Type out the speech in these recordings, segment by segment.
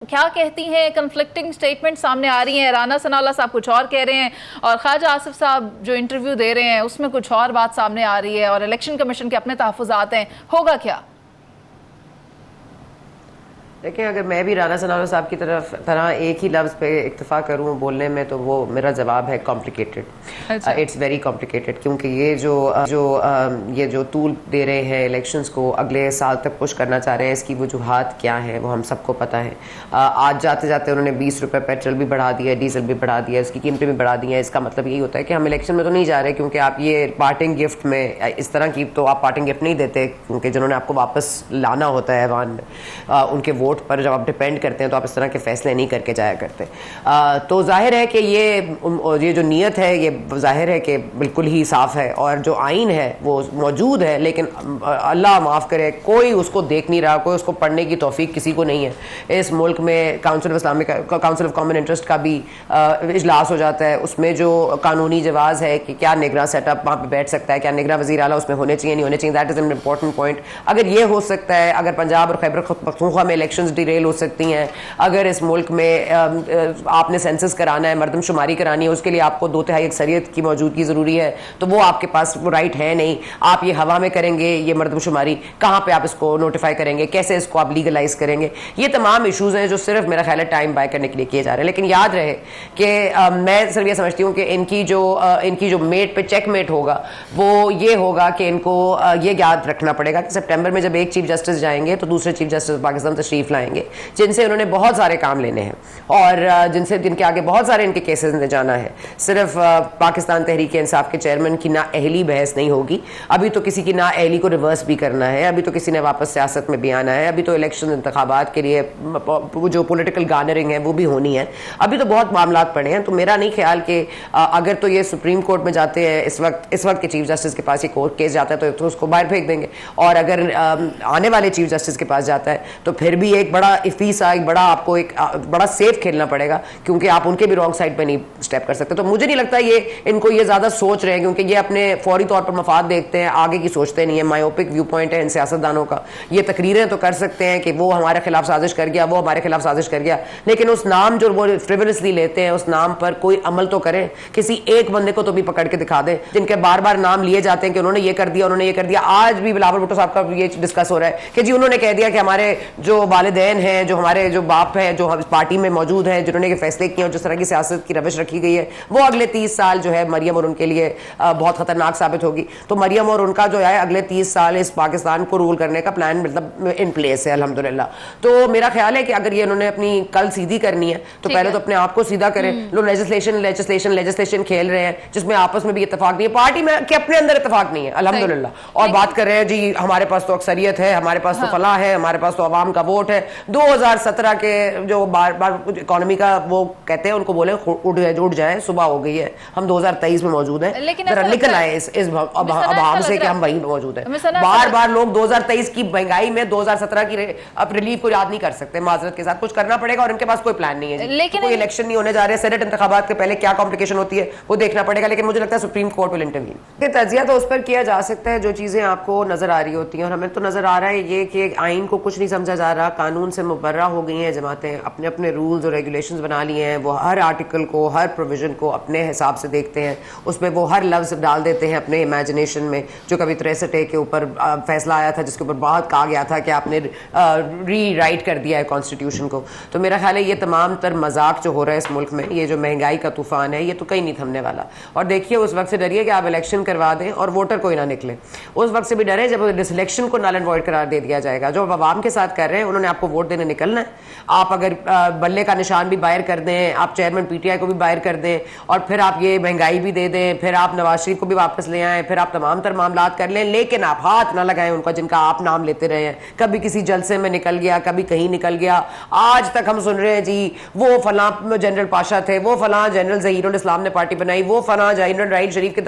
क्या कहती हैं? कंफ्लिक्टिंग स्टेटमेंट सामने आ रही हैं। राना सनाउल्लाह साहब कुछ और कह रहे हैं और ख्वाजा आसिफ साहब जो इंटरव्यू दे रहे हैं उसमें कुछ और बात सामने आ रही है और इलेक्शन कमीशन के अपने तहफ़्फ़ुज़ात हैं। होगा क्या? देखिए, अगर मैं भी राना सनाउल्लाह साहब की तरह एक ही लफ्ज़ पे इक्तफ़ा करूँ बोलने में, तो वो मेरा जवाब है कॉम्प्लिकेटेड। इट्स वेरी कॉम्प्लिकेटेड, क्योंकि ये जो टूल दे रहे हैं इलेक्शंस को अगले साल तक पुश करना चाह रहे हैं, इसकी वजूहात क्या है वो हम सबको पता है। आज जाते जाते उन्होंने 20 रुपये पेट्रोल भी बढ़ा दिया, डीजल भी बढ़ा दिया, इसकी कीमतें भी बढ़ा दी हैं। इसका मतलब यही होता है कि हम इलेक्शन में तो नहीं जा रहे, क्योंकि आप ये पार्टिंग गिफ्ट में इस तरह की तो आप पार्टिंग गिफ्ट नहीं देते, क्योंकि जिन्होंने आपको वापस लाना होता है ऐवान में, उनके वोट पर जब आप डिपेंड करते हैं तो आप इस तरह के फैसले नहीं करके जाया करते। तो जाहिर है कि ये जो नीयत है ये जाहिर है कि बिल्कुल ही साफ़ है, और जो आइन है वो मौजूद है, लेकिन अल्लाह माफ़ करे कोई उसको देख नहीं रहा, कोई उसको पढ़ने की तौफीक किसी को नहीं है। इस मुल्क में काउंसिल ऑफ कॉमन इंटरेस्ट का भी इजलास हो जाता है, उसमें जो कानूनी जवाज़ है कि क्या निगरान सेटअप वहाँ पर बैठ सकता है, क्या निगरान वज़ीर आला उसमें होने चाहिए नहीं होने चाहिए, that is an important point. अगर ये हो सकता है, अगर पंजाब और खैबर पख्तूनख्वा में इलेक्शंस डिरेल हो सकती हैं, अगर इस मुल्क में आपने सेंसस कराना है, मरदमशुमारी करानी है, उसके लिए आपको 2/3 अक्सरियत की मौजूदगी ज़रूरी है, तो वो आपके पास वो राइट है नहीं। आप ये हवा में करेंगे, ये मरदमशुमारी कहाँ पे आप इसको नोटिफाई करेंगे, कैसे इसको आप लीगलाइज करेंगे, ये तमाम इशूज़ हैं जो सिर्फ मेरा ख्याल है टाइम बाय करने के लिए किए जा रहे हैं। लेकिन याद रहे कि मैं सिर्फ ये समझती हूँ कि इनकी जो मेट पे चेक मेट होगा वो ये होगा कि इनको ये याद रखना पड़ेगा कि सितंबर में जब एक चीफ जस्टिस जाएंगे तो दूसरे चीफ जस्टिस पाकिस्तान तशरीफ लाएंगे, जिनसे उन्होंने बहुत सारे काम लेने हैं और जिनके आगे बहुत सारे इनके केसेस ने जाना है। सिर्फ पाकिस्तान तहरीक इंसाफ के चेयरमैन की ना अहली बहस नहीं होगी, अभी तो किसी की ना अहली को रिवर्स भी करना है, अभी तो किसी ने वापस सियासत में भी आना है, अभी तो इलेक्शन इंतखाबात के लिए जो पॉलिटिकल गार्नरिंग है वो भी होनी है, अभी तो बहुत मामला पड़े हैं। तो मेरा नहीं ख्याल कि अगर तो ये सुप्रीम कोर्ट में जाते हैं इस वक्त के चीफ जस्टिस के पास ये कोर्ट केस जाता है तो उसको बाहर फेंक देंगे, और अगर आने वाले चीफ जस्टिस के पास जाता है तो फिर भी एक बड़ा इफीसा आपको एक बड़ा सेफ खेलना पड़ेगा, क्योंकि आप उनके भी रॉन्ग साइड पे नहीं स्टेप कर सकते। तो मुझे नहीं लगता इनको ये ज्यादा सोच रहे हैं, क्योंकि ये अपने फौरी तौर पर मफाद देखते हैं, आगे की सोचते नहीं है। मायोपिक व्यू पॉइंट है इन सियासतदानों का। ये तकरीरें तो कर सकते हैं कि वो हमारे खिलाफ साजिश कर गया, वो हमारे खिलाफ साजिश कर गया, लेकिन उस नाम जो वो फ्रिवलसली लेते हैं उस नाम पर कोई अमल तो करें। किसी एक बंदे को तो भी पकड़ के दिखा दें जिनके बार बार नाम लिए जाते हैं कि उन्होंने ये कर दिया, उन्होंने ये कर दिया। आज भी बिलावल भुट्टो साहब का ये डिस्कस हो रहा है कि जी उन्होंने कह दिया कि हमारे जो वालिदैन हैं, जो हमारे जो बाप हैं, जो पार्टी में मौजूद हैं, जिन्होंने ये फैसले किए और जिस तरह की सियासत की रविश रखी गई है, वो अगले 30 साल जो है मरियम और उनके लिए बहुत खतरनाक साबित होगी। तो मरियम और उनका जो है अगले 30 साल इस पाकिस्तान को रूल करने का प्लान मतलब इन प्लेस है अल्हम्दुलिल्लाह। तो मेरा ख्याल है कि अगर ये उन्होंने अपनी कल सीधी करनी है तो पहले तो अपने आप को सीधा करें। लोग लेजिस्लेशन खेल रहे हैं जिसमें आपस में भी इत्तेफाक नहीं है, पार्टी में के अपने अंदर इत्तेफाक नहीं है अल्हम्दुलिल्लाह, और बात कर रहे हैं जी हमारे पास तो अक्सरियत है, हमारे पास तो फलाह है, हमारे पास तो अवाम का वोट है। 2017 के जो बार बार इकोनॉमी का वो कहते हैं उनको बोले उठ जाए, सुबह हो गई है, हम 2023 में मौजूद हैं, जरा निकल आए इस अभाव से कि हम वहीं मौजूद हैं। बार बार लोग 2023 की महंगाई में 2017 की अब रिलीफ को याद नहीं कर सकते। माजरत के साथ कुछ करना पड़ेगा और इनके पास कोई प्लान नहीं है, लेकिन कोई इलेक्शन नहीं होने जा रहे, सेनेट इंतखाबात के पहले क्या कॉम्प्लिकेशन होती है वो देखना पड़ेगा। लेकिन मुझे लगता है सुप्रीम कोर्ट विल इंटरवीन। तजिया तो उस पर किया जा सकता है जो चीजें आपको नजर आ रही होती हैं, और हमें तो नजर आ रहा है ये कि आइन को कुछ नहीं समझा जा रहा, कानून से मुबर्रा हो गई हैं जमातें, अपने अपने रूल्स और रेगुलेशंस बना लिए हैं, वो हर आर्टिकल को हर प्रोविजन को अपने हिसाब से देखते हैं, उसमें वो हर लफ्ज़ डाल देते हैं अपने इमेजिनेशन में। जो कभी 63A के ऊपर फैसला आया था जिसके ऊपर बहुत कहा गया था कि आपने री राइट कर दिया है कॉन्स्टिट्यूशन को। तो मेरा ख्याल है ये तमाम तर मजाक जो हो रहा है इस मुल्क में, ये जो महंगाई का तूफान है, ये तो कहीं नहीं थमने वाला। और देखिए उस वक्त से डरिए कि आप इलेक्शन करवा दें और वोटर कोई ना निकले, उस वक्त से भी डरे जब इलेक्शन को नल एंड वॉइड करार दे दिया जाएगा। जो अवाम के साथ कर रहे हैं उन्होंने आपको वोट देने निकलना है, आप अगर बल्ले का निशान भी बाहर कर दें, आप चेयरमैन PTI को भी बाहर कर दें, और फिर आप ये महंगाई भी दे दें, फिर आप नवाज शरीफ को भी वापस ले आएँ, फिर आप तमाम तर मामलात कर लें, लेकिन आप हाथ ना लगाएं उनका जिनका आप नाम लेते रहे हैं। कभी किसी जलसे में निकल गया, कभी कहीं निकल गया, आज तक हम सुन रहे हैं जी वो फलां जनरल पाशा थे, वो फलां जनरल ज़हीरुल इस्लाम ने पार्टी बनाई, वो फलां जनरल राइड शरीफ के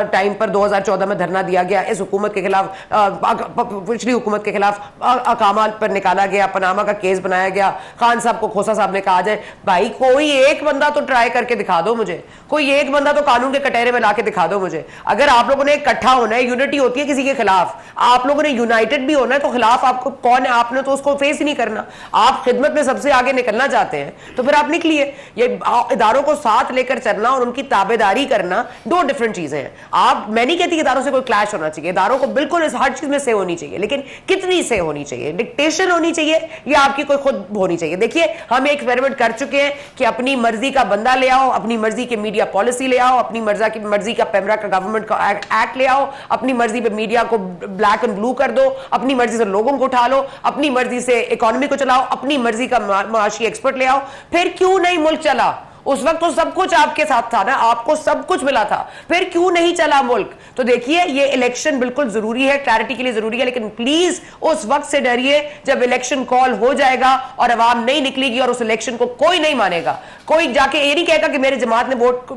टाइम पर 2014 में धरना दिया गया, इस हुकूमत के खिलाफ पिछली हुकूमत के खिलाफ अकामाल पर निकाला डाला गया, पनामा का केस बनाया गया, खान साहब को खोसा साहब ने कहा जाए, भाई कोई एक बंदा तो ट्राई करके दिखा दो मुझे, कोई एक बंदा तो कानून के कटहरे में लाके दिखा दो मुझे। अगर आप लोगों ने इकट्ठा होना है, यूनिटी होती है किसी के खिलाफ, आप लोगों ने यूनाइटेड भी होना है, तो खिलाफ आपको कौन है, आपने तो उसको फेस ही नहीं करना। आप खिदमत में सबसे आगे निकलना चाहते हैं तो फिर आप निकलिए। ये इदारों को साथ लेकर चलना और उनकी ताबेदारी करना दो डिफरेंट चीजें हैं। आप, मैं नहीं कहती इदारों से कोई क्लैश होना चाहिए, इदारों को बिल्कुल इस हर चीज में से होनी चाहिए, लेकिन कितनी से होनी चाहिए? डिक्टेशन होनी चाहिए या आपकी कोई खुद होनी चाहिए? देखिए हम एक्सपेरिमेंट कर चुके हैं कि अपनी मर्जी का बंदा ले आओ, अपनी मर्जी की मीडिया पॉलिसी ले आओ, अपनी मर्जी का पेमरा का गवर्नमेंट का एक्ट ले आओ, अपनी मर्जी पे मीडिया को ब्लैक एंड ब्लू कर दो, अपनी मर्जी से लोगों को उठा लो, अपनी मर्जी से इकोनॉमी को चलाओ, अपनी मर्जी का माशी एक्सपर्ट ले आओ। फिर क्यों नहीं मुल्क चला? उस वक्त तो सब कुछ आपके साथ था ना, आपको सब कुछ मिला था, फिर क्यों नहीं चला मुल्क? तो देखिए ये इलेक्शन बिल्कुल जरूरी है, क्लैरिटी के लिए जरूरी है, लेकिन प्लीज उस वक्त से डरिए जब इलेक्शन कॉल हो जाएगा और अवाम नहीं निकलेगी और उस इलेक्शन को कोई नहीं मानेगा। कोई जाके ये नहीं कहेगा कि मेरी जमात ने वोट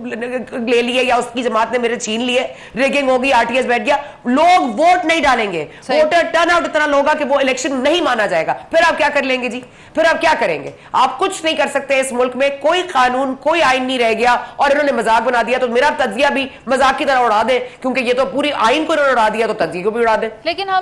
ले लिए या उसकी जमात ने मेरे छीन लिए, रेगिंग होगी, आरटीएस बैठ गया। लोग वोट नहीं डालेंगे, वोटर टर्नआउट इतना होगा कि वो इलेक्शन नहीं माना जाएगा। फिर आप क्या कर लेंगे जी? फिर आप क्या करेंगे? आप कुछ नहीं कर सकते। इस मुल्क में कोई कानून, कोई आइन नहीं रह गया और इन्होंने मजाक बना दिया, तो मेरा तज्जिया भी मजाक की तरह उड़ा दे, क्योंकि ये तो पूरी आइन को इन्होंने उड़ा दिया, तो तज्जिए को भी उड़ा दे। लेकिन